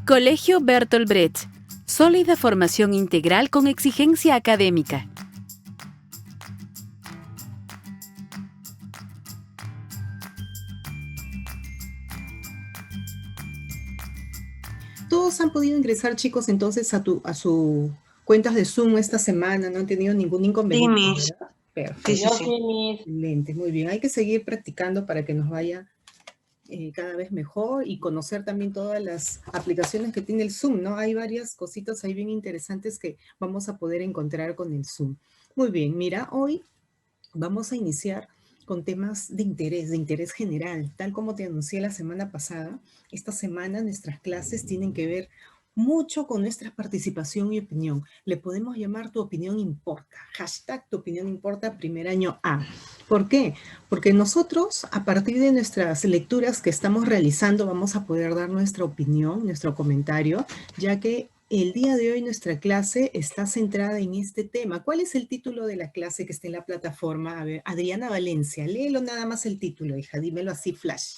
Colegio Bertolt Brecht. Sólida formación integral con exigencia académica. Todos han podido ingresar, chicos, entonces a su cuentas de Zoom esta semana, no han tenido ningún inconveniente, Sí, Miss. ¿verdad? Perfecto. Sí. Excelente, muy bien. Hay que seguir practicando para que nos vaya cada vez mejor y conocer también todas las aplicaciones que tiene el Zoom, ¿no? Hay varias cositas ahí bien interesantes que vamos a poder encontrar con el Zoom. Muy bien, mira, hoy vamos a iniciar con temas de interés general. Tal como te anuncié la semana pasada, esta semana nuestras clases tienen que ver mucho con nuestra participación y opinión. Le podemos llamar Tu opinión importa. Hashtag Tu opinión importa, primer año A. ¿Por qué? Porque nosotros, a partir de nuestras lecturas que estamos realizando, vamos a poder dar nuestra opinión, nuestro comentario, ya que el día de hoy nuestra clase está centrada en este tema. ¿Cuál es el título de la clase que está en la plataforma? A ver, Adriana Valencia, léelo nada más el título, hija, dímelo así, flash.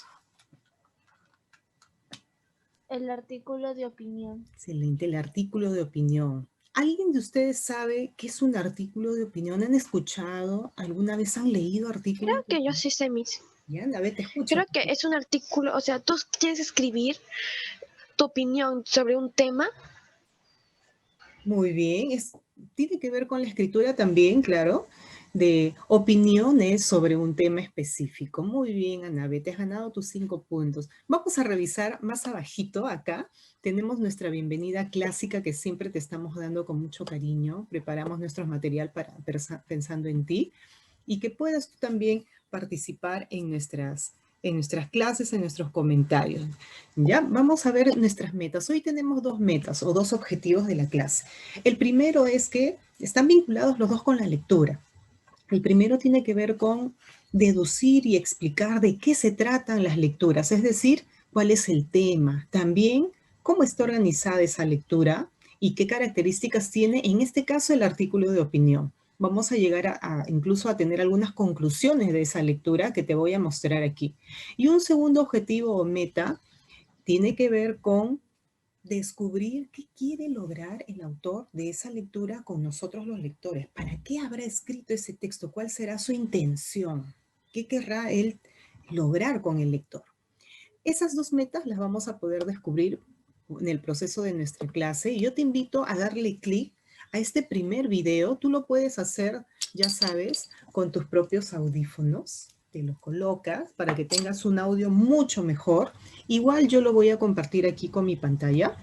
El artículo de opinión. Excelente, el artículo de opinión. ¿Alguien de ustedes sabe qué es un artículo de opinión? ¿Han escuchado? ¿Alguna vez han leído artículos? Creo que yo sí sé, Miss. Ya, a ver, te escucho. Creo que es un artículo, o sea, tú quieres escribir tu opinión sobre un tema. Muy bien, tiene que ver con la escritura también, claro, de opiniones sobre un tema específico. Muy bien, Anabel, te has ganado tus 5 puntos. Vamos a revisar más abajito acá. Tenemos nuestra bienvenida clásica que siempre te estamos dando con mucho cariño. Preparamos nuestro material pensando en ti y que puedas tú también participar en nuestras clases, en nuestros comentarios. Ya, vamos a ver nuestras metas. Hoy tenemos 2 metas o 2 objetivos de la clase. El primero es que están vinculados los dos con la lectura. El primero tiene que ver con deducir y explicar de qué se tratan las lecturas, es decir, cuál es el tema. También, cómo está organizada esa lectura y qué características tiene, en este caso, el artículo de opinión. Vamos a llegar incluso a tener algunas conclusiones de esa lectura que te voy a mostrar aquí. Y un segundo objetivo o meta tiene que ver con descubrir qué quiere lograr el autor de esa lectura con nosotros los lectores. ¿Para qué habrá escrito ese texto? ¿Cuál será su intención? ¿Qué querrá él lograr con el lector? Esas 2 metas las vamos a poder descubrir en el proceso de nuestra clase y yo te invito a darle clic a este primer video. Tú lo puedes hacer, ya sabes, con tus propios audífonos. Te los colocas para que tengas un audio mucho mejor. Igual yo lo voy a compartir aquí con mi pantalla.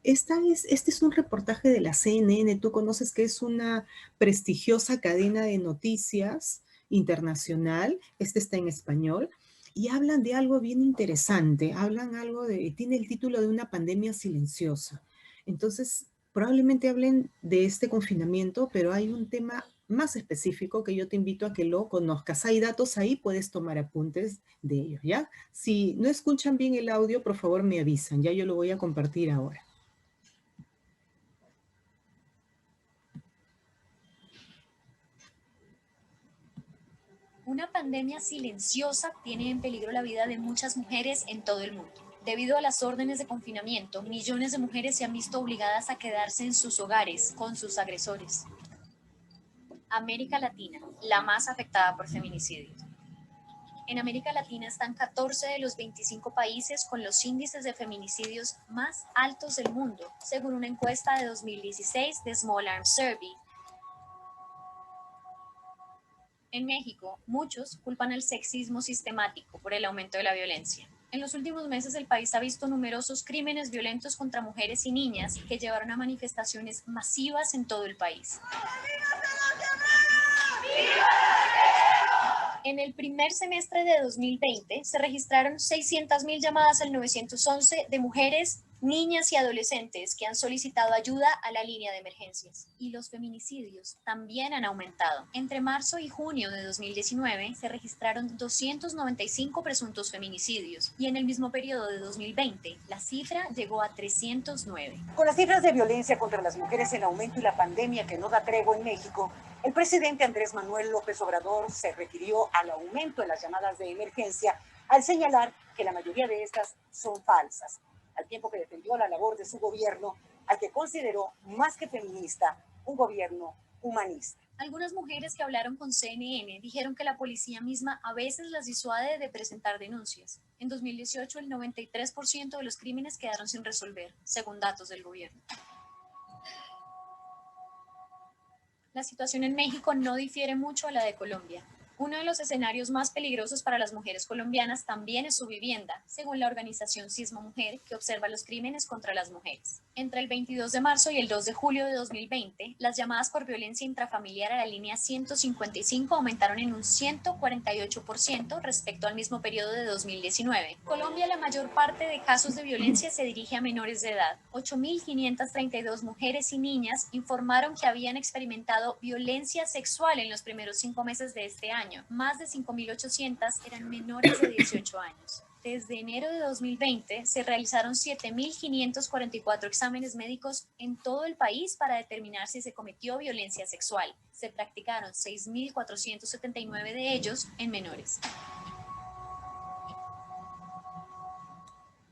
Este es un reportaje de la CNN. Tú conoces que es una prestigiosa cadena de noticias internacional. Este está en español. Y hablan de algo bien interesante. Tiene el título de una pandemia silenciosa. Entonces, probablemente hablen de este confinamiento, pero hay un tema más específico que yo te invito a que lo conozcas. Hay datos ahí, puedes tomar apuntes de ellos, ¿ya? Si no escuchan bien el audio, por favor me avisan. Ya yo lo voy a compartir ahora. Una pandemia silenciosa tiene en peligro la vida de muchas mujeres en todo el mundo. Debido a las órdenes de confinamiento, millones de mujeres se han visto obligadas a quedarse en sus hogares con sus agresores. América Latina, la más afectada por feminicidios. En América Latina están 14 de los 25 países con los índices de feminicidios más altos del mundo, según una encuesta de 2016 de Small Arms Survey. En México, muchos culpan el sexismo sistemático por el aumento de la violencia. En los últimos meses, el país ha visto numerosos crímenes violentos contra mujeres y niñas que llevaron a manifestaciones masivas en todo el país. En el primer semestre de 2020, se registraron 600.000 llamadas al 911 de mujeres, niñas y adolescentes que han solicitado ayuda a la línea de emergencias. Y los feminicidios también han aumentado. Entre marzo y junio de 2019 se registraron 295 presuntos feminicidios y en el mismo periodo de 2020 la cifra llegó a 309. Con las cifras de violencia contra las mujeres en aumento y la pandemia que no da tregua en México, el presidente Andrés Manuel López Obrador se refirió al aumento de las llamadas de emergencia al señalar que la mayoría de estas son falsas. al tiempo que defendió la labor de su gobierno, al que consideró más que feminista, un gobierno humanista. Algunas mujeres que hablaron con CNN dijeron que la policía misma a veces las disuade de presentar denuncias. En 2018, el 93% de los crímenes quedaron sin resolver, según datos del gobierno. La situación en México no difiere mucho a la de Colombia. Uno de los escenarios más peligrosos para las mujeres colombianas también es su vivienda, según la organización Sismo Mujer, que observa los crímenes contra las mujeres. Entre el 22 de marzo y el 2 de julio de 2020, las llamadas por violencia intrafamiliar a la línea 155 aumentaron en un 148% respecto al mismo periodo de 2019. En Colombia, la mayor parte de casos de violencia se dirige a menores de edad. 8.532 mujeres y niñas informaron que habían experimentado violencia sexual en los primeros 5 meses de este año. Más de 5.800 eran menores de 18 años. Desde enero de 2020 se realizaron 7.544 exámenes médicos en todo el país para determinar si se cometió violencia sexual. Se practicaron 6.479 de ellos en menores.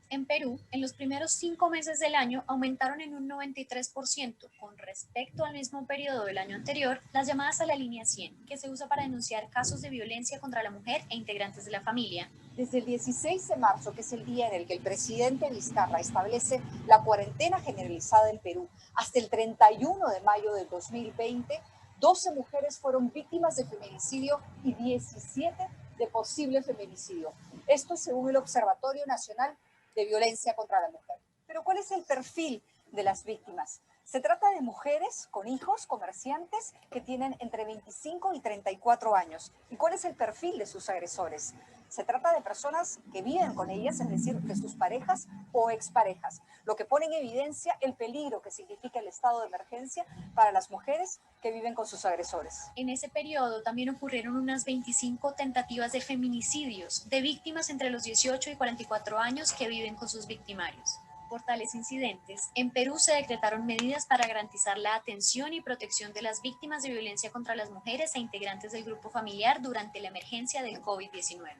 En Perú, en los primeros 5 meses del año aumentaron en un 93% con respecto al mismo periodo del año anterior las llamadas a la línea 100, que se usa para denunciar casos de violencia contra la mujer e integrantes de la familia. Desde el 16 de marzo, que es el día en el que el presidente Vizcarra establece la cuarentena generalizada en Perú, hasta el 31 de mayo del 2020, 12 mujeres fueron víctimas de feminicidio y 17 de posible feminicidio. Esto según el Observatorio Nacional de Violencia contra la Mujer. Pero ¿cuál es el perfil de las víctimas? Se trata de mujeres con hijos, comerciantes, que tienen entre 25 y 34 años. ¿Y cuál es el perfil de sus agresores? Se trata de personas que viven con ellas, es decir, de sus parejas o exparejas, lo que pone en evidencia el peligro que significa el estado de emergencia para las mujeres que viven con sus agresores. En ese periodo también ocurrieron unas 25 tentativas de feminicidios de víctimas entre los 18 y 44 años que viven con sus victimarios. Por tales incidentes, en Perú se decretaron medidas para garantizar la atención y protección de las víctimas de violencia contra las mujeres e integrantes del grupo familiar durante la emergencia del COVID-19.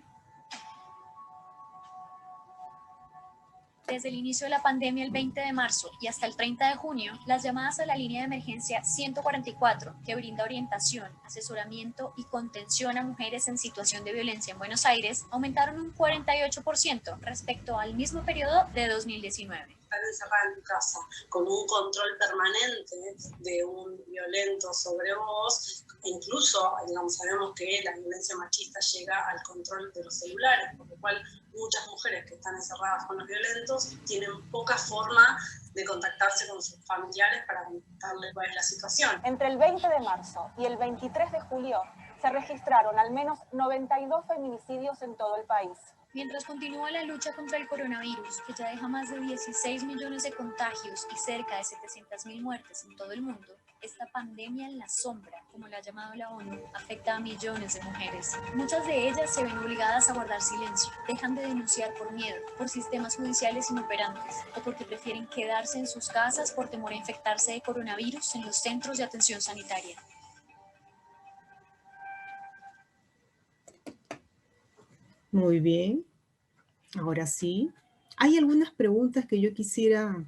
Desde el inicio de la pandemia el 20 de marzo y hasta el 30 de junio, las llamadas a la línea de emergencia 144, que brinda orientación, asesoramiento y contención a mujeres en situación de violencia en Buenos Aires, aumentaron un 48% respecto al mismo periodo de 2019. Estar encerrada en tu casa con un control permanente de un violento sobre vos, incluso, digamos, sabemos que la violencia machista llega al control de los celulares, por lo cual muchas mujeres que están encerradas con los violentos tienen poca forma de contactarse con sus familiares para contarles cuál es la situación. Entre el 20 de marzo y el 23 de julio se registraron al menos 92 feminicidios en todo el país. Mientras continúa la lucha contra el coronavirus, que ya deja más de 16 millones de contagios y cerca de 700.000 muertes en todo el mundo, esta pandemia en la sombra, como la ha llamado la ONU, afecta a millones de mujeres. Muchas de ellas se ven obligadas a guardar silencio, dejan de denunciar por miedo, por sistemas judiciales inoperantes, o porque prefieren quedarse en sus casas por temor a infectarse de coronavirus en los centros de atención sanitaria. Muy bien, ahora sí. Hay algunas preguntas que yo quisiera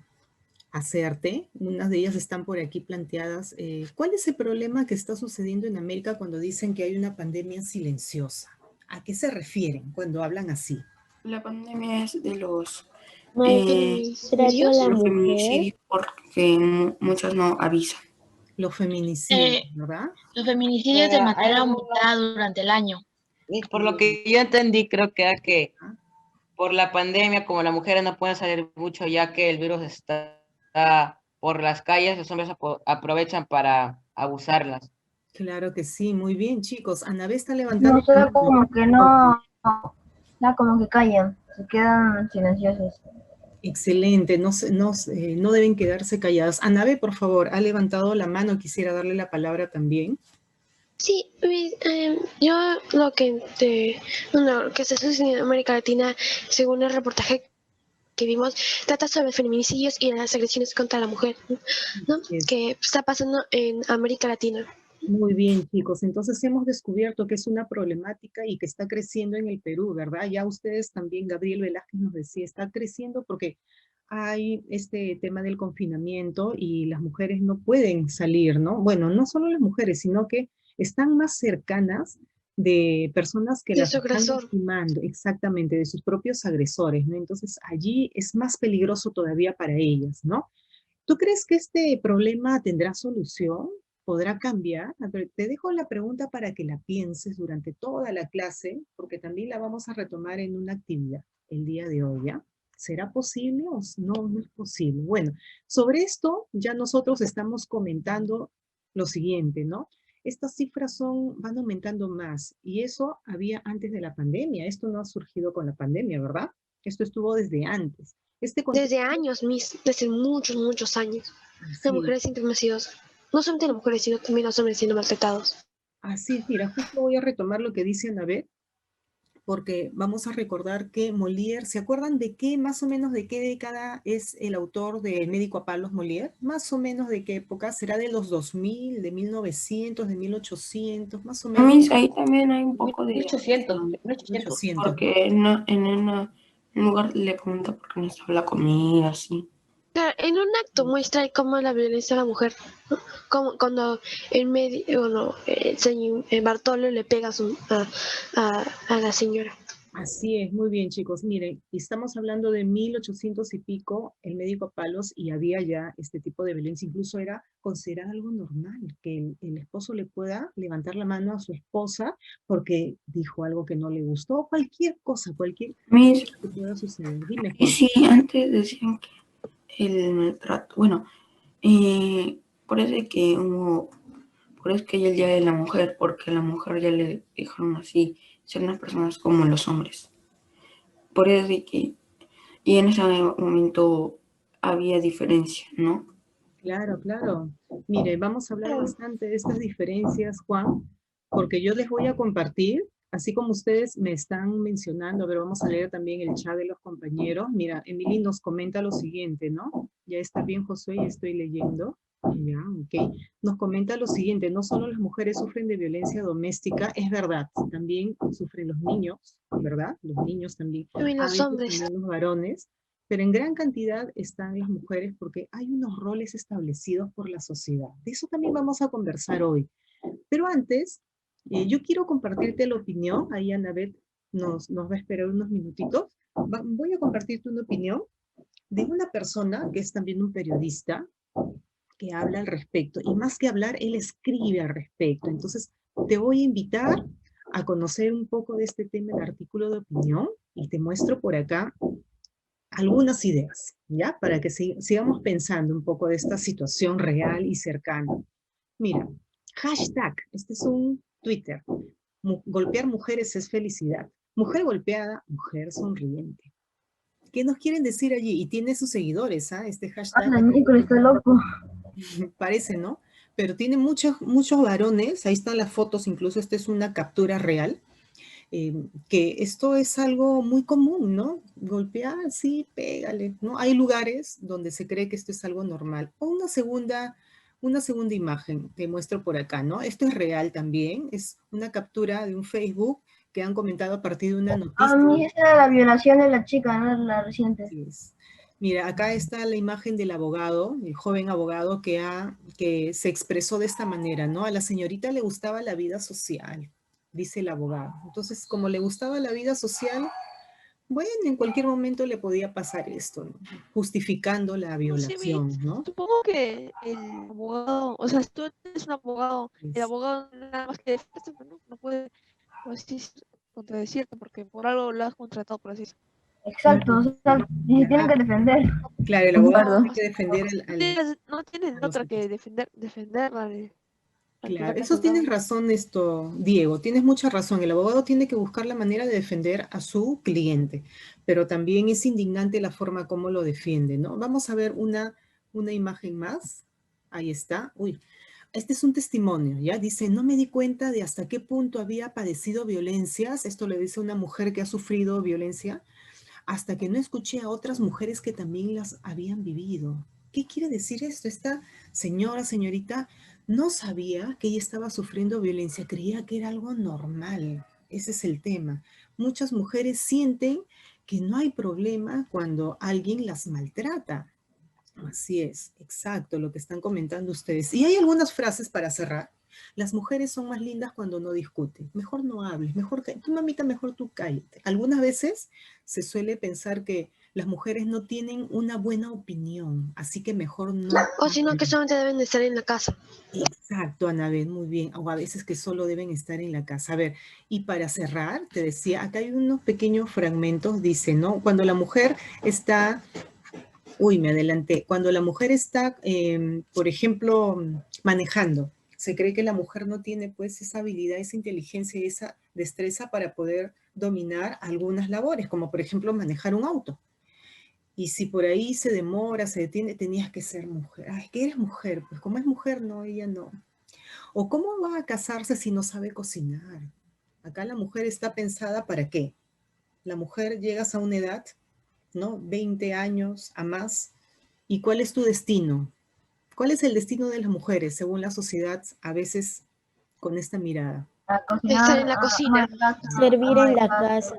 hacerte. Unas de ellas están por aquí planteadas. ¿Cuál es el problema que está sucediendo en América cuando dicen que hay una pandemia silenciosa? ¿A qué se refieren cuando hablan así? La pandemia es de los ¿Feminicidios? porque muchos no avisan. Los feminicidios, ¿verdad? Los feminicidios de manera aumentada durante el año. Y por lo que yo entendí, creo que era que por la pandemia, como las mujeres no pueden salir mucho ya que el virus está por las calles, los hombres aprovechan para abusarlas. Claro que sí, muy bien, chicos. Anabel está levantando. No, solo como que no, como que callan, se quedan silenciosos. Excelente, no deben quedarse calladas. Anabel, por favor, ha levantado la mano, quisiera darle la palabra también. Sí, yo lo que está sucediendo en América Latina, según el reportaje que vimos, trata sobre feminicidios y las agresiones contra la mujer, ¿no? Que está pasando en América Latina. Muy bien, chicos. Entonces hemos descubierto que es una problemática y que está creciendo en el Perú, ¿verdad? Ya ustedes también, Gabriel Velázquez nos decía, está creciendo porque hay este tema del confinamiento y las mujeres no pueden salir, ¿no? Bueno, no solo las mujeres, sino que están más cercanas de personas que De las su están agresor. lastimando, exactamente, de sus propios agresores, ¿no? Entonces allí es más peligroso todavía para ellas, ¿no? ¿Tú crees que este problema tendrá solución? ¿Podrá cambiar? A ver, te dejo la pregunta para que la pienses durante toda la clase, porque también la vamos a retomar en una actividad el día de hoy, ¿ya? ¿Será posible o no, no es posible? Bueno, sobre esto ya nosotros estamos comentando lo siguiente, ¿no? Estas cifras van aumentando más y eso había antes de la pandemia. Esto no ha surgido con la pandemia, ¿verdad? Esto estuvo desde antes. Desde años, desde muchos, muchos años. Las Así es. mujeres siempre han sido, no solamente las mujeres, sino también los hombres siendo maltratados. Así es, mira, justo voy a retomar lo que dice Anabel, porque vamos a recordar que Molière, ¿se acuerdan de qué, más o menos de qué década es el autor de El médico a palos Molière? Más o menos de qué época, ¿será de los 2000, de 1900, de 1800, más o menos? Ahí también hay un poco de 1800, razón, 1800. porque en un lugar le pregunta por qué no estaba la comida, así. Claro, en un acto muestra cómo la violencia a la mujer, ¿no? Como cuando el señor Bartolo le pega a la señora. Así es, muy bien chicos. Miren, estamos hablando de 1800 y pico, el médico a palos, y había ya este tipo de violencia. Incluso era considerado algo normal, que el esposo le pueda levantar la mano a su esposa porque dijo algo que no le gustó, cualquier cosa, cualquier Miss, que pueda suceder. Dime, y Juan. sí, antes decían que el maltrato, bueno, parece que por eso que hay el Día de la Mujer, porque a la mujer ya le dijeron así, ser unas personas como los hombres. Por eso de que, y en ese momento había diferencia, ¿no? Claro, claro. Mire, vamos a hablar bastante de estas diferencias, Juan, porque yo les voy a compartir, así como ustedes me están mencionando, a ver, vamos a leer también el chat de los compañeros. Mira, Emily nos comenta lo siguiente, ¿no? Ya está bien, Josué, ya estoy leyendo. Ya, ok. Nos comenta lo siguiente, no solo las mujeres sufren de violencia doméstica, es verdad, también sufren los niños, ¿verdad? Los niños también, También a los veces hombres. también los varones, pero en gran cantidad están las mujeres porque hay unos roles establecidos por la sociedad. De eso también vamos a conversar hoy. Pero antes, yo quiero compartirte la opinión, ahí Anabel nos va a esperar unos minutitos. Voy a compartirte una opinión de una persona que es también un periodista, que habla al respecto, y más que hablar, él escribe al respecto. Entonces, te voy a invitar a conocer un poco de este tema, el artículo de opinión, y te muestro por acá algunas ideas, ¿ya? Para que sigamos pensando un poco de esta situación real y cercana. Mira, hashtag, este es un Twitter, golpear mujeres es felicidad. Mujer golpeada, mujer sonriente. ¿Qué nos quieren decir allí? Y tiene sus seguidores, ¿ah? Este hashtag. Anda, Nicolás, está loco. Parece, ¿no? Pero tiene muchos varones, ahí están las fotos, incluso esta es una captura real, que esto es algo muy común, ¿no? Golpear, sí, pégale, ¿no? Hay lugares donde se cree que esto es algo normal. O una segunda imagen, te muestro por acá, ¿no? Esto es real también, es una captura de un Facebook que han comentado a partir de una noticia. A mí esa era la violación de la chica, ¿no? La reciente. Mira, acá está la imagen del abogado, el joven abogado que se expresó de esta manera, ¿no? A la señorita le gustaba la vida social, dice el abogado. Entonces, como le gustaba la vida social, bueno, en cualquier momento le podía pasar esto, ¿no? Justificando la violación, ¿no? Supongo que el abogado, o sea, si tú eres un abogado, el abogado nada más que defenderse, no puede, así, contradecirte, porque por algo lo has contratado, por así decirlo. Exacto, o sea, y tienen que defender. Claro, el abogado tiene que defender No tienen otra que defenderla. Claro, eso tienes razón, Diego, tienes mucha razón. El abogado tiene que buscar la manera de defender a su cliente, pero también es indignante la forma como lo defiende, ¿no? Vamos a ver una imagen más. Ahí está. Uy, este es un testimonio, ¿ya? Dice, no me di cuenta de hasta qué punto había padecido violencias. Esto le dice una mujer que ha sufrido violencia, hasta que no escuché a otras mujeres que también las habían vivido. ¿Qué quiere decir esto? Esta señorita, no sabía que ella estaba sufriendo violencia, creía que era algo normal. Ese es el tema. Muchas mujeres sienten que no hay problema cuando alguien las maltrata. Así es, exacto, lo que están comentando ustedes. Y hay algunas frases para cerrar. Las mujeres son más lindas cuando no discuten. Mejor no hables, mejor tú, mamita, mejor tú cállate. Algunas veces se suele pensar que las mujeres no tienen una buena opinión, así que mejor no. O sino que solamente deben de estar en la casa. Exacto, Anabel, muy bien. O a veces que solo deben estar en la casa. A ver, y para cerrar, te decía, acá hay unos pequeños fragmentos, dice, ¿no? Cuando la mujer está... Uy, me adelanté. Cuando la mujer está, por ejemplo, manejando, se cree que la mujer no tiene pues esa habilidad, esa inteligencia y esa destreza para poder dominar algunas labores, como por ejemplo manejar un auto. Y si por ahí se demora, se detiene, tenías que ser mujer. Ay, que eres mujer. Pues como es mujer, no, ella no. O cómo va a casarse si no sabe cocinar. Acá la mujer está pensada ¿para qué? La mujer llegas a una edad, ¿no? 20 años a más. ¿Y cuál es tu destino? ¿Cuál es el destino de las mujeres según la sociedad a veces con esta mirada? Estar en la cocina. Servir en la casa.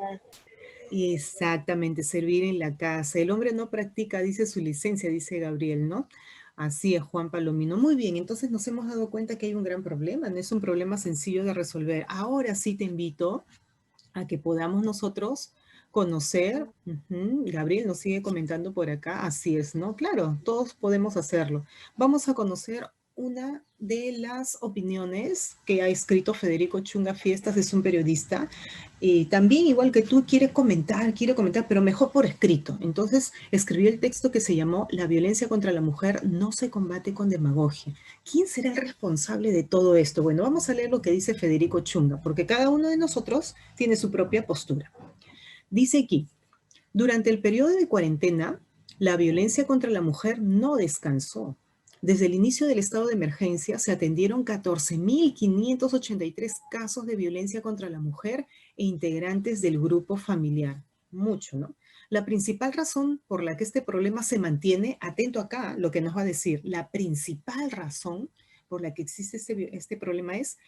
Exactamente, servir en la casa. El hombre no practica, dice su licencia, dice Gabriel, ¿no? Así es, Juan Palomino. Muy bien, entonces nos hemos dado cuenta que hay un gran problema, no es un problema sencillo de resolver. Ahora sí te invito a que podamos nosotros conocer, Gabriel nos sigue comentando por acá, así es, ¿no? Claro, todos podemos hacerlo. Vamos a conocer una de las opiniones que ha escrito Federico Chunga Fiestas, es un periodista, y también igual que tú quiere comentar, pero mejor por escrito. Entonces escribió el texto que se llamó La violencia contra la mujer no se combate con demagogia. ¿Quién será el responsable de todo esto? Bueno, vamos a leer lo que dice Federico Chunga, porque cada uno de nosotros tiene su propia postura. Dice aquí, durante el periodo de cuarentena, la violencia contra la mujer no descansó. Desde el inicio del estado de emergencia se atendieron 14.583 casos de violencia contra la mujer e integrantes del grupo familiar. Mucho, ¿no? La principal razón por la que este problema se mantiene, atento acá lo que nos va a decir, la principal razón por la que existe este problema es,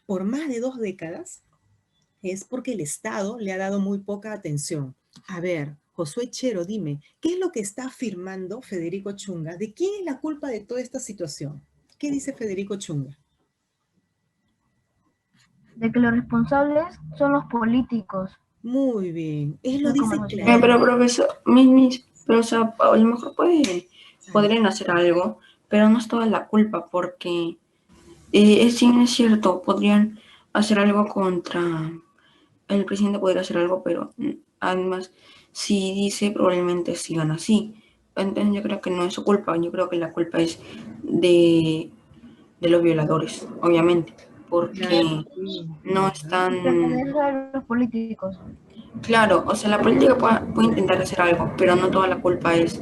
por más de 2 décadas, es porque el Estado le ha dado muy poca atención. A ver, Josué Chero, dime, ¿qué es lo que está afirmando Federico Chunga? ¿De quién es la culpa de toda esta situación? ¿Qué dice Federico Chunga? De que los responsables son los políticos. Muy bien, él lo dice claro. Pero profesor, pero o sea, a lo mejor podrían hacer algo, pero no es toda la culpa, porque sí es cierto, podrían hacer algo contra, el presidente podría hacer algo, pero además, si dice, probablemente sigan así. Entonces yo creo que no es su culpa, yo creo que la culpa es de los violadores, obviamente, porque no están... los políticos. Claro, o sea, la política puede intentar hacer algo, pero no toda la culpa es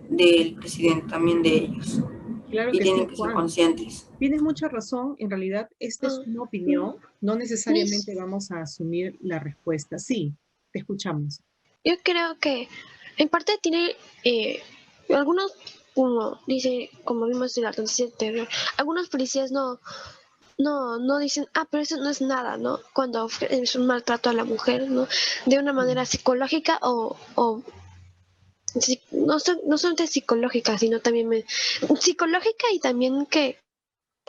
del presidente, también de ellos. Claro y que tienen sí, que Juan. ser conscientes. Tienes mucha razón, en realidad esta es una opinión, no necesariamente vamos a asumir la respuesta. Sí, te escuchamos. Yo creo que en parte tiene algunos, como dice, como vimos en la noticia anterior, algunos policías no dicen, pero eso no es nada, ¿no? Cuando es un maltrato a la mujer, ¿no? De una manera psicológica o no solamente psicológica, sino también psicológica y también que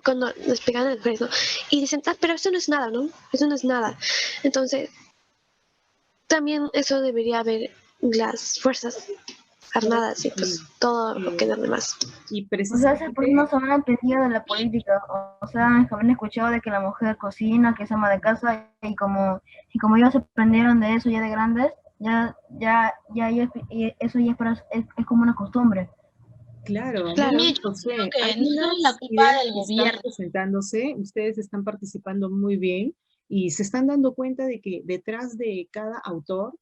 cuando les pegan a las mujeres, ¿no? Y dicen, pero eso no es nada, ¿no? Eso no es nada. Entonces, también eso debería haber las fuerzas armadas y pues todo lo que da demás. Y O sea, esas personas son entendidas de la política, o sea, han escuchado de que la mujer cocina, que es ama de casa, y como ellos se aprendieron de eso ya de grandes, eso ya es como una costumbre. Claro, Josué, que no es la culpa del gobierno. Están presentándose, ustedes están participando muy bien y se están dando cuenta de que detrás de cada autor,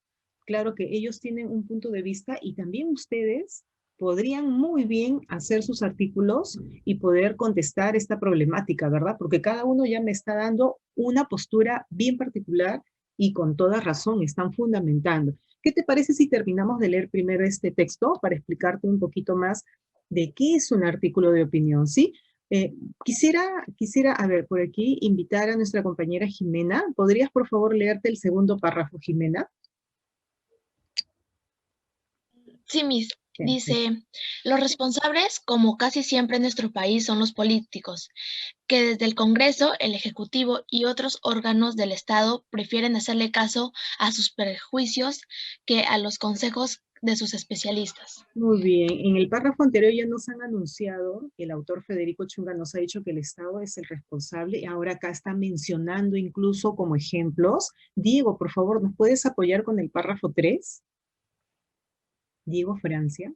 claro que ellos tienen un punto de vista y también ustedes podrían muy bien hacer sus artículos y poder contestar esta problemática, ¿verdad? Porque cada uno ya me está dando una postura bien particular y con toda razón, están fundamentando. ¿Qué te parece si terminamos de leer primero este texto para explicarte un poquito más de qué es un artículo de opinión, ¿sí? Quisiera, a ver, por aquí, invitar a nuestra compañera Jimena. ¿Podrías, por favor, leerte el segundo párrafo, Jimena? Sí, Miss. Perfecto. Dice, los responsables, como casi siempre en nuestro país, son los políticos, que desde el Congreso, el Ejecutivo y otros órganos del Estado prefieren hacerle caso a sus prejuicios que a los consejos de sus especialistas. Muy bien, en el párrafo anterior ya nos han anunciado, el autor Federico Chunga nos ha dicho que el Estado es el responsable, y ahora acá está mencionando incluso como ejemplos. Diego, por favor, ¿nos puedes apoyar con el párrafo 3? Diego Francia.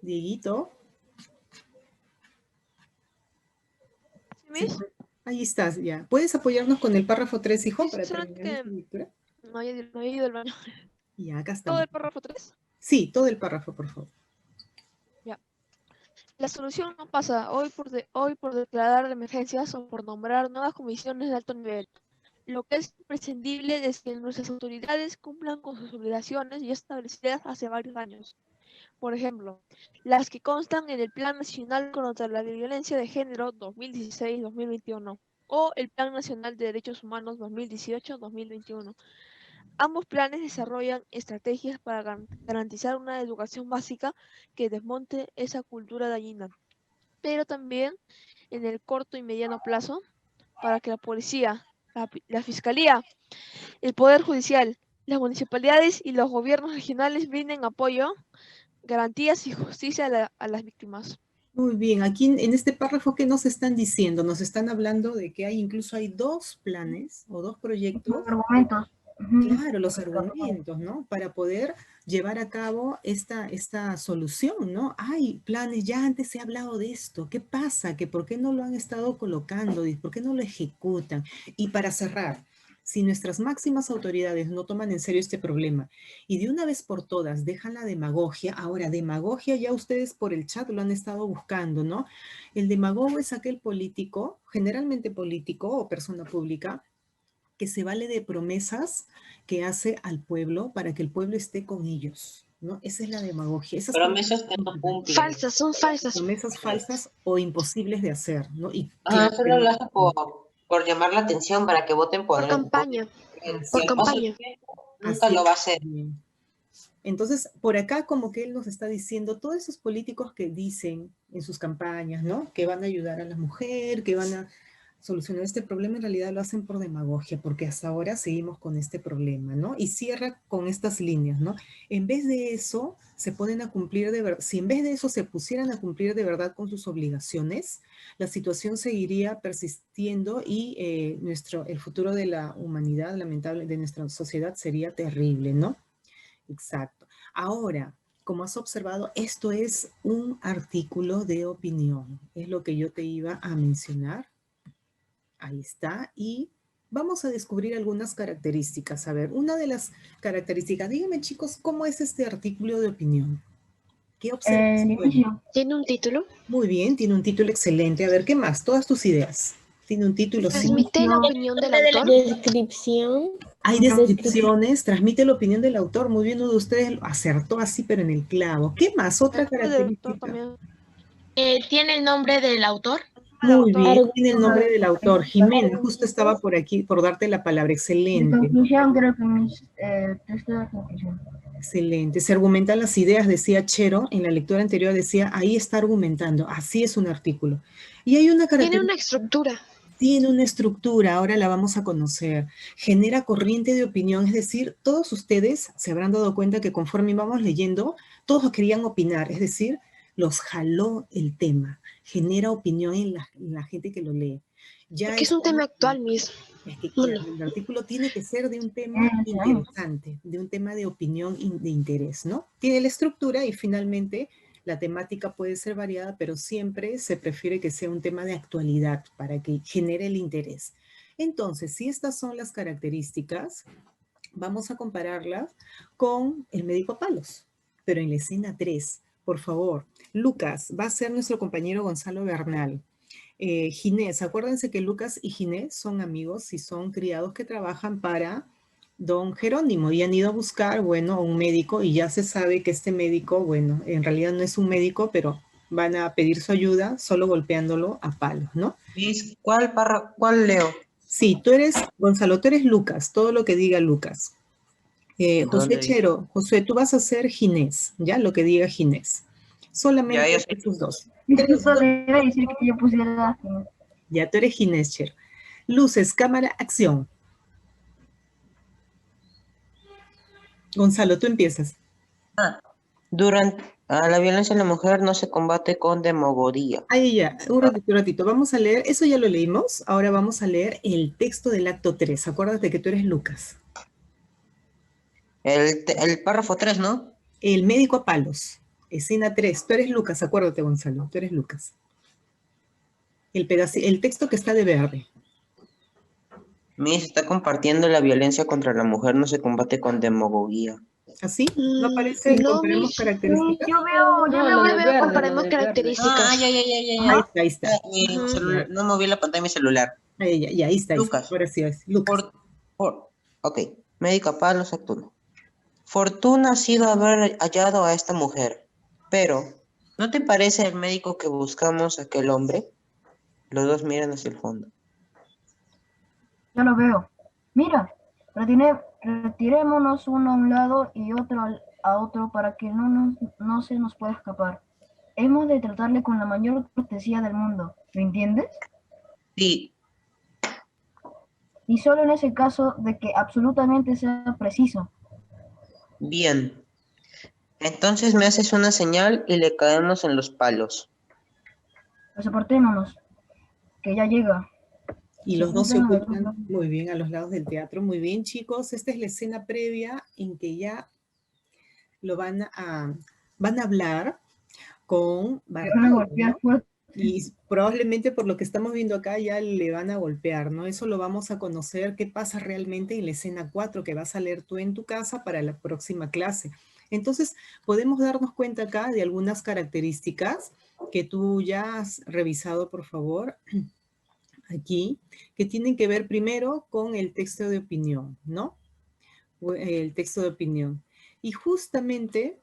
Dieguito. ¿Sí, Miss? Ahí estás, ya. ¿Puedes apoyarnos con el párrafo 3, hijo, para Solamente terminar que nuestra lectura? no había ido al baño. Ya, acá ¿Todo estamos. el párrafo 3? Sí, todo el párrafo, por favor. Ya. La solución no pasa hoy por declarar emergencias o por nombrar nuevas comisiones de alto nivel. Lo que es imprescindible es que nuestras autoridades cumplan con sus obligaciones ya establecidas hace varios años. Por ejemplo, las que constan en el Plan Nacional contra la Violencia de Género 2016-2021 o el Plan Nacional de Derechos Humanos 2018-2021. Ambos planes desarrollan estrategias para garantizar una educación básica que desmonte esa cultura dañina, pero también en el corto y mediano plazo para que la policía, la fiscalía, el Poder Judicial, las municipalidades y los gobiernos regionales brinden apoyo, garantías y justicia a las víctimas. Muy bien, aquí en este párrafo, ¿qué nos están diciendo? Nos están hablando de que incluso hay 2 planes o 2 proyectos. Los argumentos. Claro, los argumentos, ¿no? Para poder llevar a cabo esta solución, ¿no? Hay planes, ya antes se ha hablado de esto. ¿Qué pasa? ¿Que por qué no lo han estado colocando? ¿Por qué no lo ejecutan? Y para cerrar, si nuestras máximas autoridades no toman en serio este problema y de una vez por todas dejan la demagogia, ahora demagogia ya ustedes por el chat lo han estado buscando, ¿no? El demagogo es aquel político, generalmente político o persona pública, que se vale de promesas que hace al pueblo para que el pueblo esté con ellos, ¿no? Esa es la demagogia. Esas Promesas que no cumplen. Falsas, son falsas. promesas falsas o imposibles de hacer, ¿no? Y Solo lo hace por llamar la atención para que voten por Por él. campaña. Por Si campaña. nunca lo va a hacer. Entonces, por acá como que él nos está diciendo, todos esos políticos que dicen en sus campañas, ¿no? Que van a ayudar a la mujer, que van a solucionar este problema, en realidad lo hacen por demagogia, porque hasta ahora seguimos con este problema, ¿no? Y cierra con estas líneas, ¿no? En vez de eso, se ponen a cumplir de verdad, si en vez de eso se pusieran a cumplir de verdad con sus obligaciones, la situación seguiría persistiendo y el futuro de la humanidad, lamentable, de nuestra sociedad sería terrible, ¿no? Exacto. Ahora, como has observado, esto es un artículo de opinión, es lo que yo te iba a mencionar. Ahí está. Y vamos a descubrir algunas características. A ver, una de las características, díganme chicos, ¿cómo es este artículo de opinión? ¿Qué observas? ¿Tiene un título? Muy bien, tiene un título excelente. A ver, ¿qué más? Todas tus ideas. Tiene un título. ¿Transmite la opinión del autor? Descripción. Hay descripciones, transmite la opinión del autor. Muy bien, uno de ustedes acertó así, pero en el clavo. ¿Qué más? Otra característica. ¿Tiene el nombre del autor? Muy bien, tiene el nombre del autor. Jimena, justo estaba por aquí por darte la palabra. Excelente. Conclusión, creo que texto de conclusión. Excelente. Se argumentan las ideas, decía Chero, en la lectura anterior decía, ahí está argumentando. Así es un artículo. Y hay una característica. Tiene una estructura. Tiene una estructura, ahora la vamos a conocer. Genera corriente de opinión, es decir, todos ustedes se habrán dado cuenta que conforme íbamos leyendo, todos querían opinar, es decir, los jaló el tema. Genera opinión en la gente que lo lee. Porque es un tema actual mismo. Es que el artículo tiene que ser de un tema interesante, de un tema de opinión y de interés, ¿no? Tiene la estructura y finalmente la temática puede ser variada, pero siempre se prefiere que sea un tema de actualidad para que genere el interés. Entonces, si estas son las características, vamos a compararlas con el médico a palos, pero en la escena 3. Por favor, Lucas, va a ser nuestro compañero Gonzalo Bernal. Ginés, acuérdense que Lucas y Ginés son amigos y son criados que trabajan para don Jerónimo y han ido a buscar, bueno, a un médico y ya se sabe que este médico, bueno, en realidad no es un médico, pero van a pedir su ayuda solo golpeándolo a palos, ¿no? ¿Cuál leo? Sí, tú eres, Gonzalo, tú eres Lucas, todo lo que diga Lucas. José ¿Dónde dice? Chero, Josué, tú vas a ser Ginés, ¿ya? Lo que diga Ginés. Solamente Ya sé. esos dos. Eso le iba a decir que yo pusiera. Ya, tú eres Ginés, Chero. Luces, cámara, acción. Gonzalo, tú empiezas. Durante la violencia en la mujer no se combate con demagogia. Ahí ya, un ratito. Vamos a leer, eso ya lo leímos. Ahora vamos a leer el texto del acto 3. Acuérdate que tú eres Lucas. El párrafo 3, ¿no? El médico a palos. Escena 3. Tú eres Lucas, acuérdate, Gonzalo. Tú eres Lucas. El texto que está de verde. Miss está compartiendo la violencia contra la mujer no se combate con demagogia. ¿Así? ¿No aparece? No, ¿Comparemos Miss. características? Yo veo Comparemos características. Ahí está. Mi celular, no moví la pantalla de mi celular. Ahí está. Lucas. Ahora sí, Lucas. Ok, médico Palos Actuno. Fortuna ha sido haber hallado a esta mujer, pero ¿no te parece el médico que buscamos aquel hombre? Los dos miran hacia el fondo. Ya lo veo. Mira, retirémonos uno a un lado y otro a otro para que no se nos pueda escapar. Hemos de tratarle con la mayor cortesía del mundo, ¿lo entiendes? Sí. Y solo en ese caso de que absolutamente sea preciso. Bien. Entonces me haces una señal y le caemos en los palos. Pues apartémonos, que ya llega. Y los dos se ocultan muy bien a los lados del teatro. Muy bien, chicos. Esta es la escena previa en que ya lo van a hablar con Bartolo, ¿no? Y probablemente por lo que estamos viendo acá ya le van a golpear, ¿no? Eso lo vamos a conocer qué pasa realmente en la escena 4 que vas a leer tú en tu casa para la próxima clase. Entonces, podemos darnos cuenta acá de algunas características que tú ya has revisado, por favor, aquí, que tienen que ver primero con el texto de opinión, ¿no? El texto de opinión. Y justamente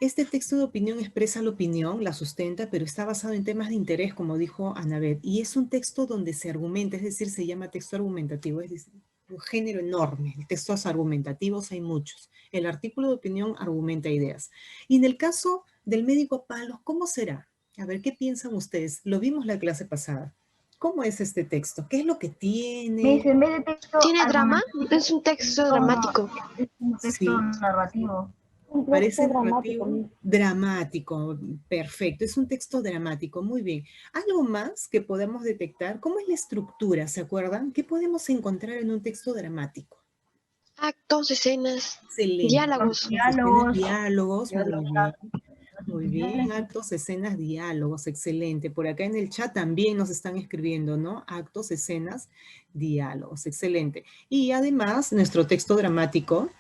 este texto de opinión expresa la opinión, la sustenta, pero está basado en temas de interés, como dijo Anabet. Y es un texto donde se argumenta, es decir, se llama texto argumentativo, es decir, un género enorme. Textos argumentativos hay muchos. El artículo de opinión argumenta ideas. Y en el caso del médico a palos, ¿cómo será? A ver, ¿qué piensan ustedes? Lo vimos la clase pasada. ¿Cómo es este texto? ¿Qué es lo que tiene? ¿Tiene drama? Es un texto dramático. Es un texto narrativo. Parece narrativo dramático, perfecto, es un texto dramático, muy bien. ¿Algo más que podamos detectar? ¿Cómo es la estructura? ¿Se acuerdan? ¿Qué podemos encontrar en un texto dramático? Actos, escenas, Excelente. diálogos. Diálogos, muy bien, actos, escenas, diálogos, excelente. Por acá en el chat también nos están escribiendo, ¿no? Actos, escenas, diálogos, excelente. Y además, nuestro texto dramático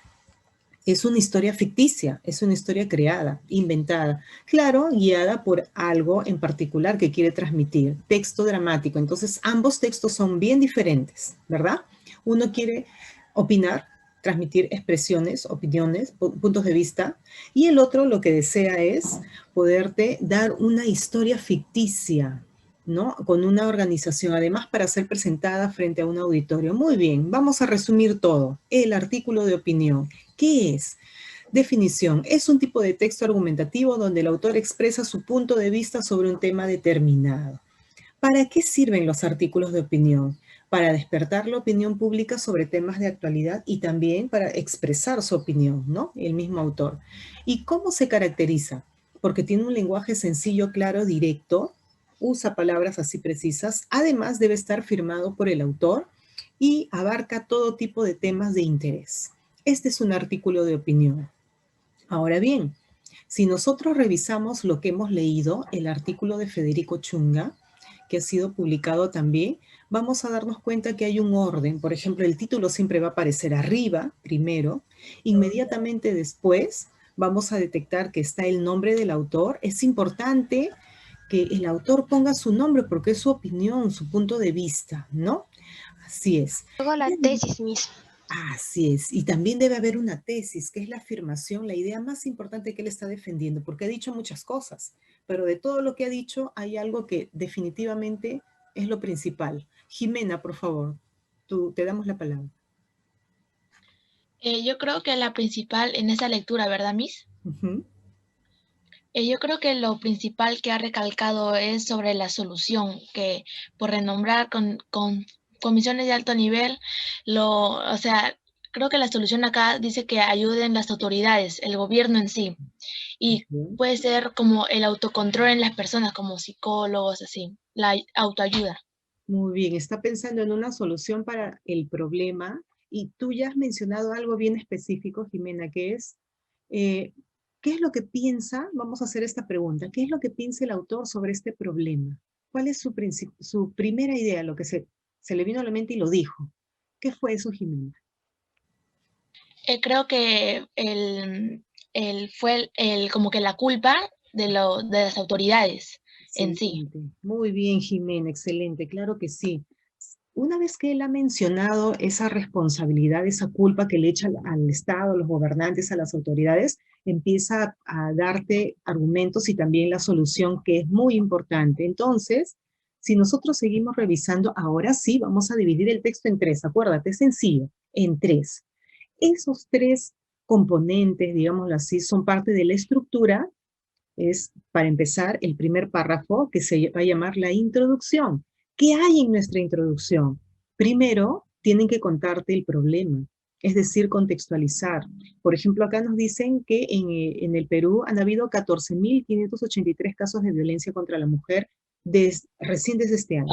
es una historia ficticia, es una historia creada, inventada. Claro, guiada por algo en particular que quiere transmitir. Texto dramático. Entonces, ambos textos son bien diferentes, ¿verdad? Uno quiere opinar, transmitir expresiones, opiniones, puntos de vista, y el otro lo que desea es poderte dar una historia ficticia, ¿no? Con una organización, además para ser presentada frente a un auditorio. Muy bien, vamos a resumir todo. El artículo de opinión. ¿Qué es? Definición. Es un tipo de texto argumentativo donde el autor expresa su punto de vista sobre un tema determinado. ¿Para qué sirven los artículos de opinión? Para despertar la opinión pública sobre temas de actualidad y también para expresar su opinión, ¿no? El mismo autor. ¿Y cómo se caracteriza? Porque tiene un lenguaje sencillo, claro, directo, usa palabras así precisas, además debe estar firmado por el autor y abarca todo tipo de temas de interés. Este es un artículo de opinión. Ahora bien, si nosotros revisamos lo que hemos leído, el artículo de Federico Chunga, que ha sido publicado también, vamos a darnos cuenta que hay un orden. Por ejemplo, el título siempre va a aparecer arriba, primero. Inmediatamente después vamos a detectar que está el nombre del autor. Es importante que el autor ponga su nombre porque es su opinión, su punto de vista, ¿no? Así es. Luego la tesis misma. Así es. Y también debe haber una tesis, que es la afirmación, la idea más importante que él está defendiendo, porque ha dicho muchas cosas, pero de todo lo que ha dicho hay algo que definitivamente es lo principal. Jimena, por favor. te damos la palabra. Yo creo que la principal en esa lectura, ¿verdad, Miss? Ujú. Yo creo que lo principal que ha recalcado es sobre la solución, que por renombrar con comisiones de alto nivel, o sea, creo que la solución acá dice que ayuden las autoridades, el gobierno en sí, y Ujú. puede ser como el autocontrol en las personas, como psicólogos, así, la autoayuda. Muy bien, está pensando en una solución para el problema y tú ya has mencionado algo bien específico, Jimena, que es, ¿qué es lo que piensa? Vamos a hacer esta pregunta. ¿Qué es lo que piensa el autor sobre este problema? ¿Cuál es su primera idea, lo que se le vino a la mente y lo dijo? ¿Qué fue eso, Jimena? Creo que fue como que la culpa de las autoridades en sí. Excelente. Muy bien, Jimena, excelente, claro que sí. Una vez que él ha mencionado esa responsabilidad, esa culpa que le echa al Estado, a los gobernantes, a las autoridades, empieza a darte argumentos y también la solución, que es muy importante. Entonces, si nosotros seguimos revisando, ahora sí vamos a dividir el texto en tres. Acuérdate, es sencillo, en tres. Esos tres componentes, digámoslo así, son parte de la estructura. Es, para empezar, el primer párrafo que se va a llamar la introducción. ¿Qué hay en nuestra introducción? Primero, tienen que contarte el problema, es decir, contextualizar. Por ejemplo, acá nos dicen que en el Perú han habido 14.583 casos de violencia contra la mujer recién desde este año.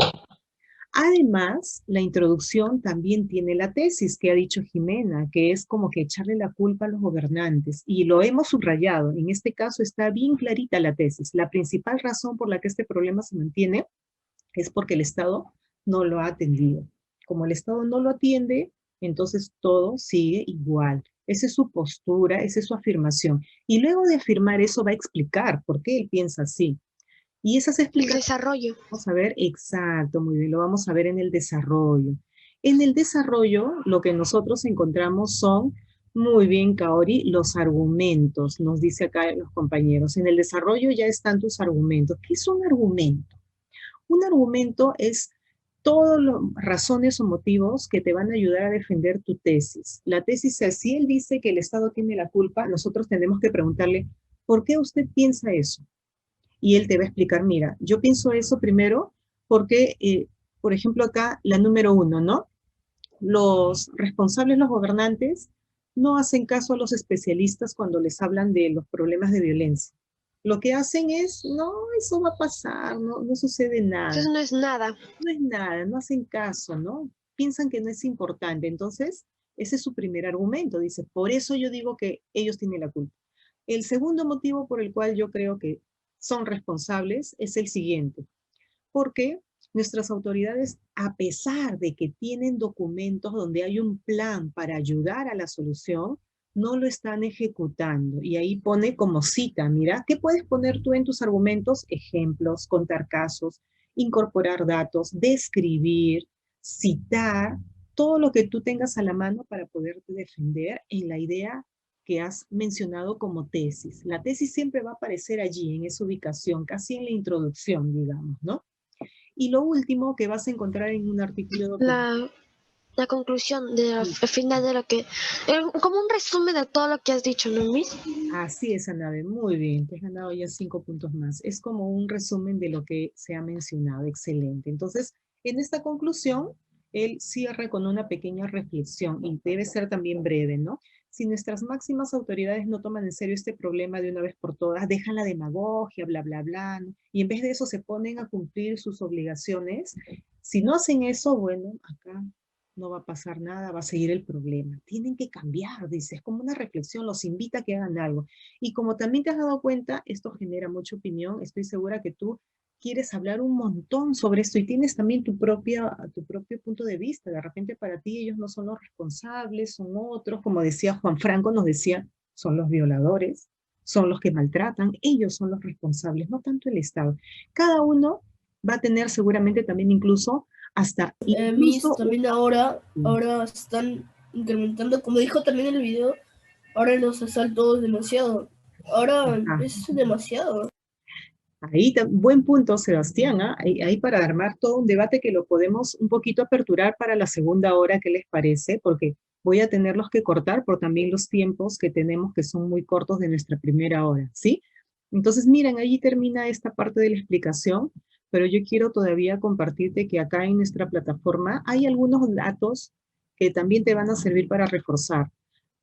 Además, la introducción también tiene la tesis que ha dicho Jimena, que es como que echarle la culpa a los gobernantes, y lo hemos subrayado. En este caso está bien clarita la tesis. La principal razón por la que este problema se mantiene es porque el Estado no lo ha atendido. Como el Estado no lo atiende, entonces todo sigue igual. Esa es su postura, esa es su afirmación. Y luego de afirmar eso va a explicar por qué él piensa así. Y esas El explicaciones, desarrollo. vamos a ver, exacto, muy bien, lo vamos a ver en el desarrollo. En el desarrollo, lo que nosotros encontramos son, muy bien, Kaori, los argumentos, nos dice acá los compañeros. En el desarrollo ya están tus argumentos. ¿Qué es un argumento? Un argumento es todas las razones o motivos que te van a ayudar a defender tu tesis. La tesis es, si él dice que el Estado tiene la culpa, nosotros tenemos que preguntarle, ¿por qué usted piensa eso? Y él te va a explicar, mira, yo pienso eso primero porque, por ejemplo, acá la número 1, ¿no? Los responsables, los gobernantes, no hacen caso a los especialistas cuando les hablan de los problemas de violencia. Lo que hacen es, no, eso va a pasar, no sucede nada. Eso no es nada. No es nada, no hacen caso, ¿no? Piensan que no es importante. Entonces, ese es su primer argumento. Dice, por eso yo digo que ellos tienen la culpa. El segundo motivo por el cual yo creo que son responsables es el siguiente. Porque nuestras autoridades, a pesar de que tienen documentos donde hay un plan para ayudar a la solución, no lo están ejecutando. Y ahí pone como cita, mira, ¿qué puedes poner tú en tus argumentos? Ejemplos, contar casos, incorporar datos, describir, citar, todo lo que tú tengas a la mano para poderte defender en la idea que has mencionado como tesis. La tesis siempre va a aparecer allí, en esa ubicación, casi en la introducción, digamos, ¿no? Y lo último que vas a encontrar en un artículo de La conclusión al final de lo que... como un resumen de todo lo que has dicho, ¿no, Miss? Así es, Anabe, muy bien, te has ganado ya 5 puntos más. Es como un resumen de lo que se ha mencionado, excelente. Entonces, en esta conclusión, él cierra con una pequeña reflexión y debe ser también breve, ¿no? Si nuestras máximas autoridades no toman en serio este problema de una vez por todas, dejan la demagogia, bla, bla, bla, ¿no? Y en vez de eso se ponen a cumplir sus obligaciones. Si no hacen eso, bueno, acá no va a pasar nada, va a seguir el problema. Tienen que cambiar, dice, es como una reflexión, los invita a que hagan algo. Y como también te has dado cuenta, esto genera mucha opinión, estoy segura que tú quieres hablar un montón sobre esto y tienes también tu propio punto de vista. De repente para ti ellos no son los responsables, son otros, como decía Juan Franco, nos decía, son los violadores, son los que maltratan, ellos son los responsables, no tanto el Estado. Cada uno va a tener seguramente también incluso hasta... Miss, también ahora están incrementando, como dijo también en el video, ahora los asaltos demasiado. Ahora es demasiado. Ahí, buen punto, Sebastián, ¿ah? Ahí para armar todo un debate que lo podemos un poquito aperturar para la segunda hora, ¿qué les parece? Porque voy a tenerlos que cortar por también los tiempos que tenemos que son muy cortos de nuestra primera hora, ¿sí? Entonces, miren, ahí termina esta parte de la explicación, pero yo quiero todavía compartirte que acá en nuestra plataforma hay algunos datos que también te van a servir para reforzar.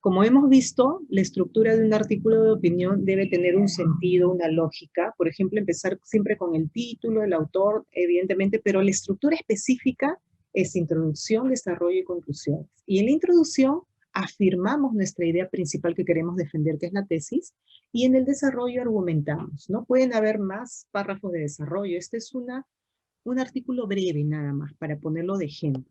Como hemos visto, la estructura de un artículo de opinión debe tener un sentido, una lógica. Por ejemplo, empezar siempre con el título, el autor, evidentemente, pero la estructura específica es introducción, desarrollo y conclusiones. Y en la introducción afirmamos nuestra idea principal que queremos defender, que es la tesis, y en el desarrollo argumentamos, ¿no? Pueden haber más párrafos de desarrollo. Este es un artículo breve nada más, para ponerlo de ejemplo.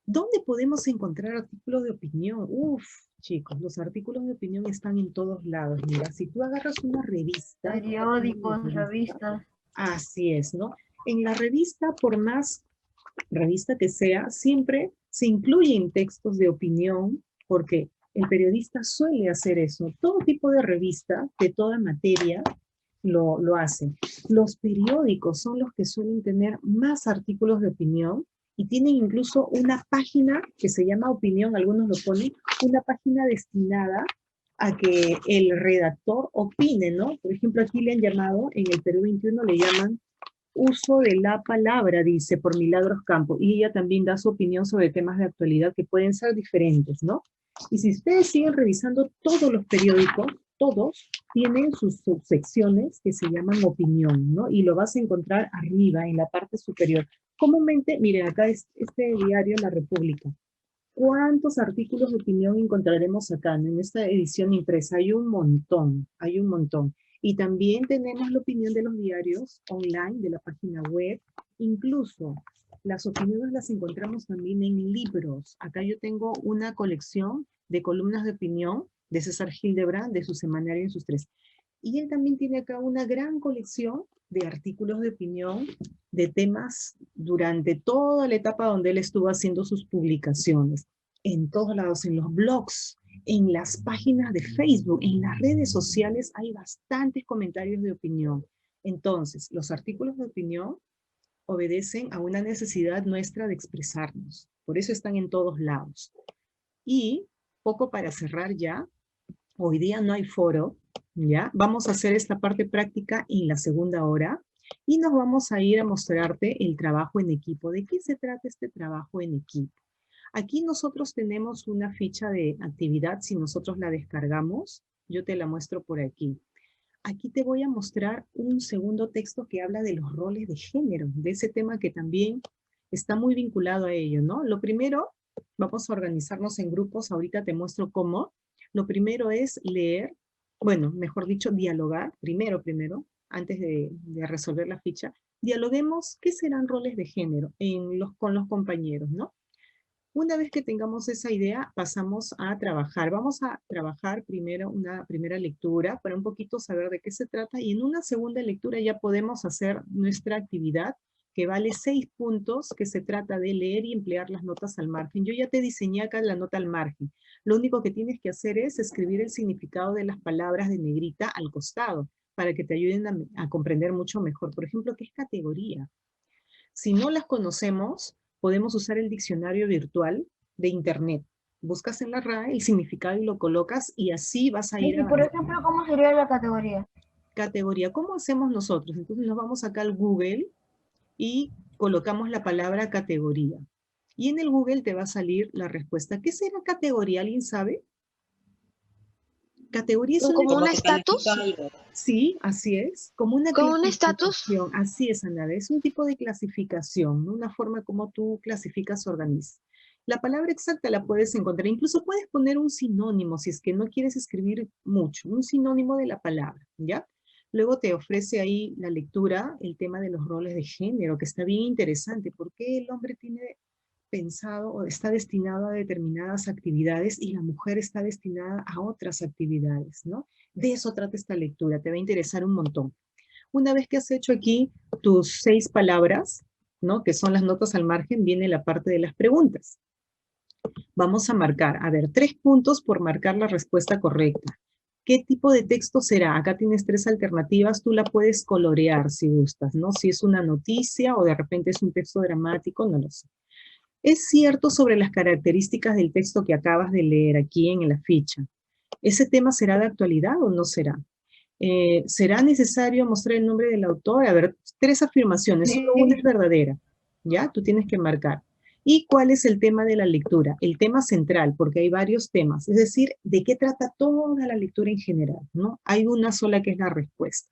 ¿Dónde podemos encontrar artículos de opinión? Uf, chicos, los artículos de opinión están en todos lados. Mira, si tú agarras una revista... Periódicos, revistas. Así es, ¿no? En la revista, por más revista que sea, siempre se incluyen textos de opinión, porque el periodista suele hacer eso. Todo tipo de revista, de toda materia, lo hacen. Los periódicos son los que suelen tener más artículos de opinión, y tienen incluso una página que se llama opinión, algunos lo ponen, una página destinada a que el redactor opine, ¿no? Por ejemplo, aquí le han llamado, en el Perú 21 le llaman uso de la palabra, dice, por Milagros Campos, y ella también da su opinión sobre temas de actualidad que pueden ser diferentes, ¿no? Y si ustedes siguen revisando todos los periódicos, todos tienen sus subsecciones que se llaman opinión, ¿no? Y lo vas a encontrar arriba, en la parte superior. Comúnmente, miren, acá es este diario La República. ¿Cuántos artículos de opinión encontraremos acá, ¿no? En esta edición impresa? Hay un montón, hay un montón. Y también tenemos la opinión de los diarios online, de la página web. Incluso las opiniones las encontramos también en libros. Acá yo tengo una colección de columnas de opinión de César Hildebrand, de su semanario en sus 3. Y él también tiene acá una gran colección de artículos de opinión de temas durante toda la etapa donde él estuvo haciendo sus publicaciones. En todos lados, en los blogs, en las páginas de Facebook, en las redes sociales hay bastantes comentarios de opinión. Entonces, los artículos de opinión obedecen a una necesidad nuestra de expresarnos. Por eso están en todos lados. Y, poco para cerrar ya, hoy día no hay foro, ¿ya? Vamos a hacer esta parte práctica en la segunda hora y nos vamos a ir a mostrarte el trabajo en equipo. ¿De qué se trata este trabajo en equipo? Aquí nosotros tenemos una ficha de actividad, si nosotros la descargamos, yo te la muestro por aquí. Aquí te voy a mostrar un segundo texto que habla de los roles de género, de ese tema que también está muy vinculado a ello, ¿no? Lo primero, vamos a organizarnos en grupos, ahorita te muestro cómo. Lo primero es leer, bueno, mejor dicho, dialogar, primero, antes de resolver la ficha, dialoguemos qué serán roles de género con los compañeros, ¿no? Una vez que tengamos esa idea, pasamos a trabajar. Vamos a trabajar primero una primera lectura para un poquito saber de qué se trata y en una segunda lectura ya podemos hacer nuestra actividad que vale 6 puntos, que se trata de leer y emplear las notas al margen. Yo ya te diseñé acá la nota al margen. Lo único que tienes que hacer es escribir el significado de las palabras de negrita al costado para que te ayuden a comprender mucho mejor. Por ejemplo, ¿qué es categoría? Si no las conocemos, podemos usar el diccionario virtual de internet. Buscas en la RAE el significado y lo colocas y así vas a ir Y por ejemplo, ¿cómo sería la categoría? Categoría, ¿cómo hacemos nosotros? Entonces nos vamos acá al Google y colocamos la palabra categoría. Y en el Google te va a salir la respuesta. ¿Qué será categoría? ¿Alguien sabe? Categoría es ¿Como un estatus? Sí, así es. Como un estatus. Así es, Ana. Es un tipo de clasificación, ¿no? Una forma como tú clasificas o organizas. La palabra exacta la puedes encontrar. Incluso puedes poner un sinónimo si es que no quieres escribir mucho. Un sinónimo de la palabra, ¿ya? Luego te ofrece ahí la lectura, el tema de los roles de género, que está bien interesante. ¿Por qué el hombre tiene pensado o está destinado a determinadas actividades y la mujer está destinada a otras actividades, ¿no? De eso trata esta lectura, te va a interesar un montón. Una vez que has hecho aquí tus 6 palabras, ¿no? Que son las notas al margen, viene la parte de las preguntas. Vamos a marcar, 3 puntos por marcar la respuesta correcta. ¿Qué tipo de texto será? Acá tienes 3 alternativas, tú la puedes colorear si gustas, ¿no? Si es una noticia o de repente es un texto dramático, no lo sé. Es cierto sobre las características del texto que acabas de leer aquí en la ficha. ¿Ese tema será de actualidad o no será? ¿Será necesario mostrar el nombre del autor? A ver, 3 afirmaciones, solo una es verdadera, ¿ya? Tú tienes que marcar. ¿Y cuál es el tema de la lectura? El tema central, porque hay varios temas, es decir, ¿de qué trata toda la lectura en general? ¿No? Hay una sola que es la respuesta.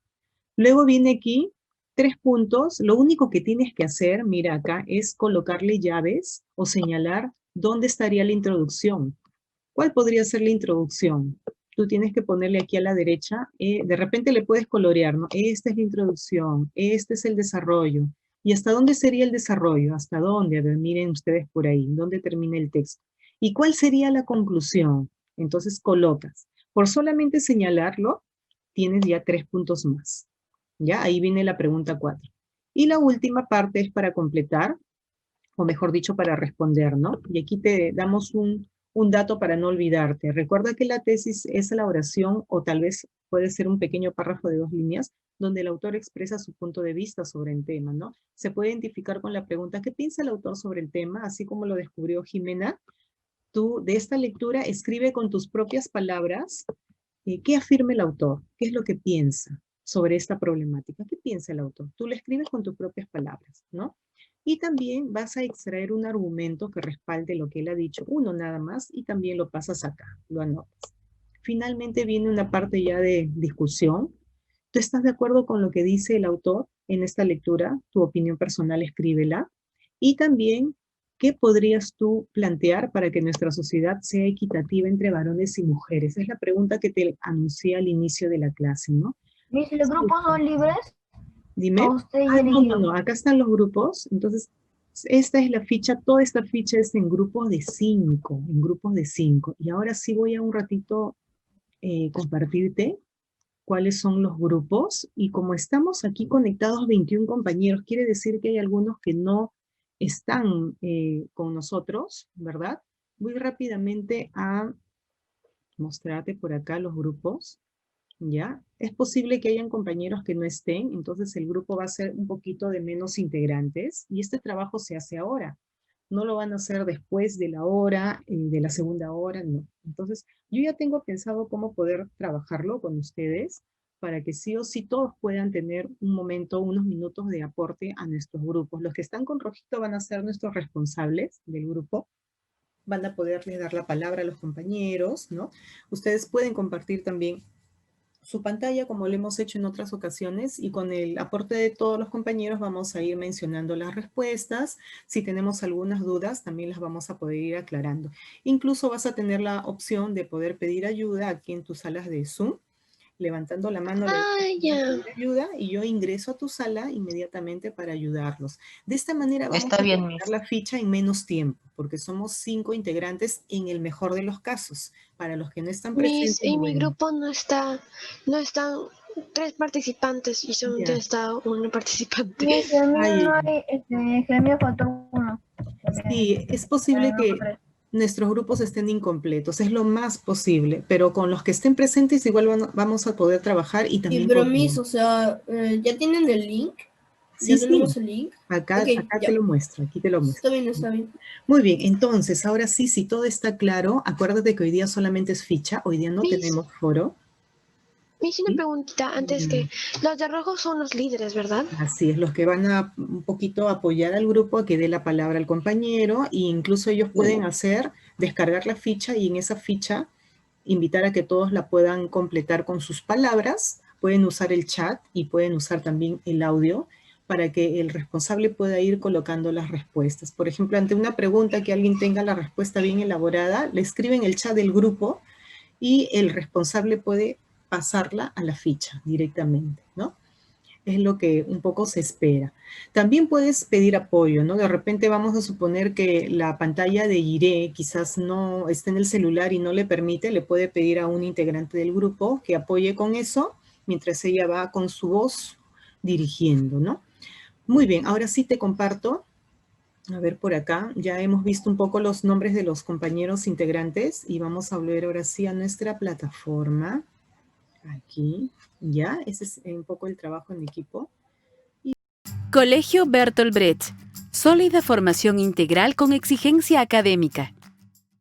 Luego viene aquí 3 puntos, lo único que tienes que hacer, mira acá, es colocarle llaves o señalar dónde estaría la introducción. ¿Cuál podría ser la introducción? Tú tienes que ponerle aquí a la derecha, de repente le puedes colorear, ¿no? Esta es la introducción, este es el desarrollo. ¿Y hasta dónde sería el desarrollo? ¿Hasta dónde? A ver, miren ustedes por ahí, ¿dónde termina el texto? ¿Y cuál sería la conclusión? Entonces colocas. Por solamente señalarlo, tienes ya 3 puntos más. ¿Ya? Ahí viene la pregunta 4. Y la última parte es para completar, o mejor dicho, para responder, ¿no? Y aquí te damos un dato para no olvidarte. Recuerda que la tesis es la oración, o tal vez puede ser un pequeño párrafo de 2 líneas, donde el autor expresa su punto de vista sobre el tema, ¿no? Se puede identificar con la pregunta, ¿qué piensa el autor sobre el tema? Así como lo descubrió Jimena, tú de esta lectura escribe con tus propias palabras qué afirma el autor, qué es lo que piensa sobre esta problemática, qué piensa el autor. Tú lo escribes con tus propias palabras, ¿no? Y también vas a extraer un argumento que respalde lo que él ha dicho, uno nada más, y también lo pasas acá, lo anotas. Finalmente viene una parte ya de discusión. ¿Tú estás de acuerdo con lo que dice el autor en esta lectura? Tu opinión personal, escríbela. Y también, ¿qué podrías tú plantear para que nuestra sociedad sea equitativa entre varones y mujeres? Es la pregunta que te anuncié al inicio de la clase, ¿no? Miss, ¿los grupos son libres? Dime. ¿O usted ya No, eligió? no, acá están los grupos. Entonces, esta es la ficha, toda esta ficha es en grupos de 5, en grupos de 5. Y ahora sí voy a un ratito compartirte cuáles son los grupos. Y como estamos aquí conectados 21 compañeros, quiere decir que hay algunos que no están con nosotros, ¿verdad? Voy rápidamente a mostrarte por acá los grupos. ¿Ya? Es posible que hayan compañeros que no estén, entonces el grupo va a ser un poquito de menos integrantes y este trabajo se hace ahora. No lo van a hacer después de la hora, de la segunda hora, no. Entonces, yo ya tengo pensado cómo poder trabajarlo con ustedes para que sí o sí todos puedan tener un momento, unos minutos de aporte a nuestros grupos. Los que están con rojito van a ser nuestros responsables del grupo, van a poderles dar la palabra a los compañeros, ¿no? Ustedes pueden compartir también su pantalla como lo hemos hecho en otras ocasiones y con el aporte de todos los compañeros vamos a ir mencionando las respuestas. Si tenemos algunas dudas también las vamos a poder ir aclarando. Incluso vas a tener la opción de poder pedir ayuda aquí en tus salas de Zoom. Levantando la mano pedir ayuda y yo ingreso a tu sala inmediatamente para ayudarlos. De esta manera vamos a terminar la ficha en menos tiempo, porque somos 5 integrantes en el mejor de los casos. Para los que no están presentes, En mi bueno, grupo no están 3 participantes y solamente Ya. está un participante. Miss, el mío Ay, no hay, que el mío faltó uno. sí, es posible que nuestros grupos estén incompletos, es lo más posible, pero con los que estén presentes igual vamos a poder trabajar y Sí, también pero coordinar. Miss, o sea, ¿ya tienen el link? Sí, ¿Ya sí. tenemos el link? Acá, Ok, acá ya. te lo muestro, aquí te lo muestro. Está bien, está bien. Muy bien, entonces, ahora sí, si todo está claro, acuérdate que hoy día solamente es ficha, hoy día no tenemos foro. Me hice una preguntita antes que los de rojo son los líderes, ¿verdad? Así es, los que van a un poquito apoyar al grupo a que dé la palabra al compañero e incluso ellos pueden descargar la ficha y en esa ficha invitar a que todos la puedan completar con sus palabras, pueden usar el chat y pueden usar también el audio para que el responsable pueda ir colocando las respuestas. Por ejemplo, ante una pregunta que alguien tenga la respuesta bien elaborada, le escribe en el chat del grupo y el responsable puede pasarla a la ficha directamente, ¿no? Es lo que un poco se espera. También puedes pedir apoyo, ¿no? De repente vamos a suponer que la pantalla de Iré quizás no esté en el celular y no le permite, le puede pedir a un integrante del grupo que apoye con eso, mientras ella va con su voz dirigiendo, ¿no? Muy bien, ahora sí te comparto. A ver, por acá ya hemos visto un poco los nombres de los compañeros integrantes y vamos a volver ahora sí a nuestra plataforma. Aquí, ya, ese es un poco el trabajo en equipo. Colegio Bertolt Brecht. Sólida formación integral con exigencia académica.